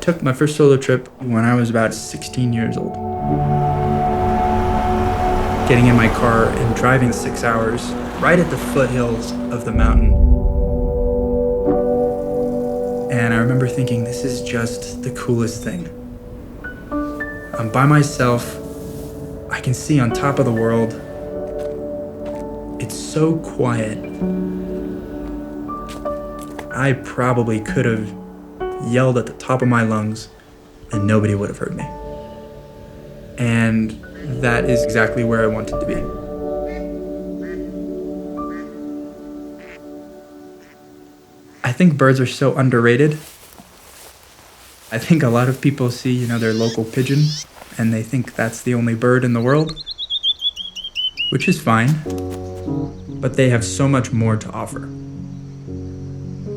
took my first solo trip when I was about 16 years old. Getting in my car and driving 6 hours right at the foothills of the mountain. And I remember thinking, this is just the coolest thing. I'm by myself. I can see on top of the world. It's so quiet. I probably could have yelled at the top of my lungs and nobody would have heard me. And that is exactly where I wanted to be. I think birds are so underrated. I think a lot of people see, their local pigeon and they think that's the only bird in the world, which is fine, but they have so much more to offer.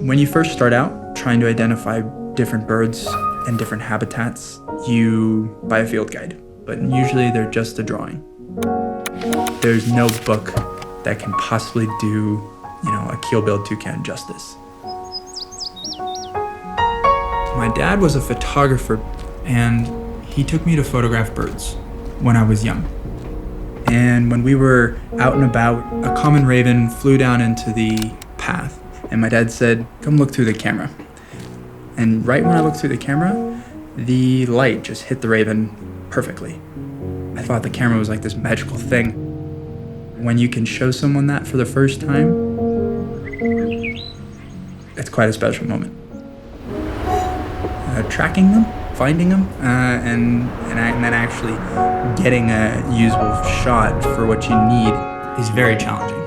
When you first start out trying to identify different birds and different habitats, you buy a field guide, but usually they're just a drawing. There's no book that can possibly do, a keel-billed toucan justice. My dad was a photographer and he took me to photograph birds when I was young. And when we were out and about, a common raven flew down into the path and my dad said, "Come look through the camera." And right when I looked through the camera, the light just hit the raven perfectly. I thought the camera was like this magical thing. When you can show someone that for the first time, it's quite a special moment. Tracking them, finding them, and then actually getting a usable shot for what you need is very challenging.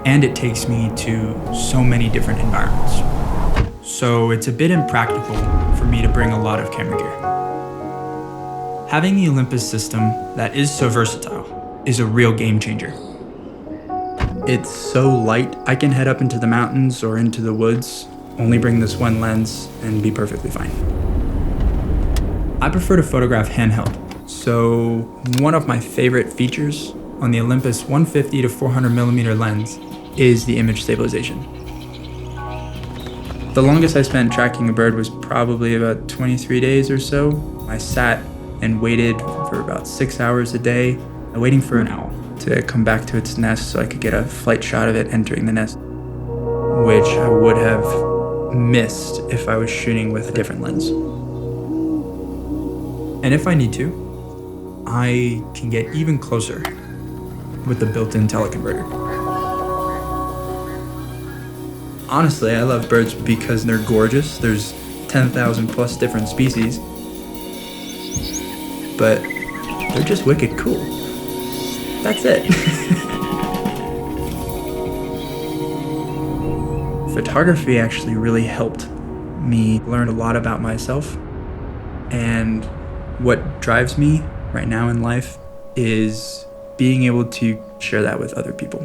And it takes me to so many different environments. So it's a bit impractical for me to bring a lot of camera gear. Having the Olympus system that is so versatile is a real game changer. It's so light, I can head up into the mountains or into the woods, only bring this one lens and be perfectly fine. I prefer to photograph handheld, so one of my favorite features on the Olympus 150-400mm lens is the image stabilization. The longest I spent tracking a bird was probably about 23 days or so. I sat and waited for about 6 hours a day, waiting for an owl to come back to its nest so I could get a flight shot of it entering the nest, which I would have missed if I was shooting with a different lens. And if I need to, I can get even closer with the built-in teleconverter. Honestly, I love birds because they're gorgeous. There's 10,000 plus different species, but they're just wicked cool. That's it. Photography actually really helped me learn a lot about myself, and what drives me right now in life is being able to share that with other people.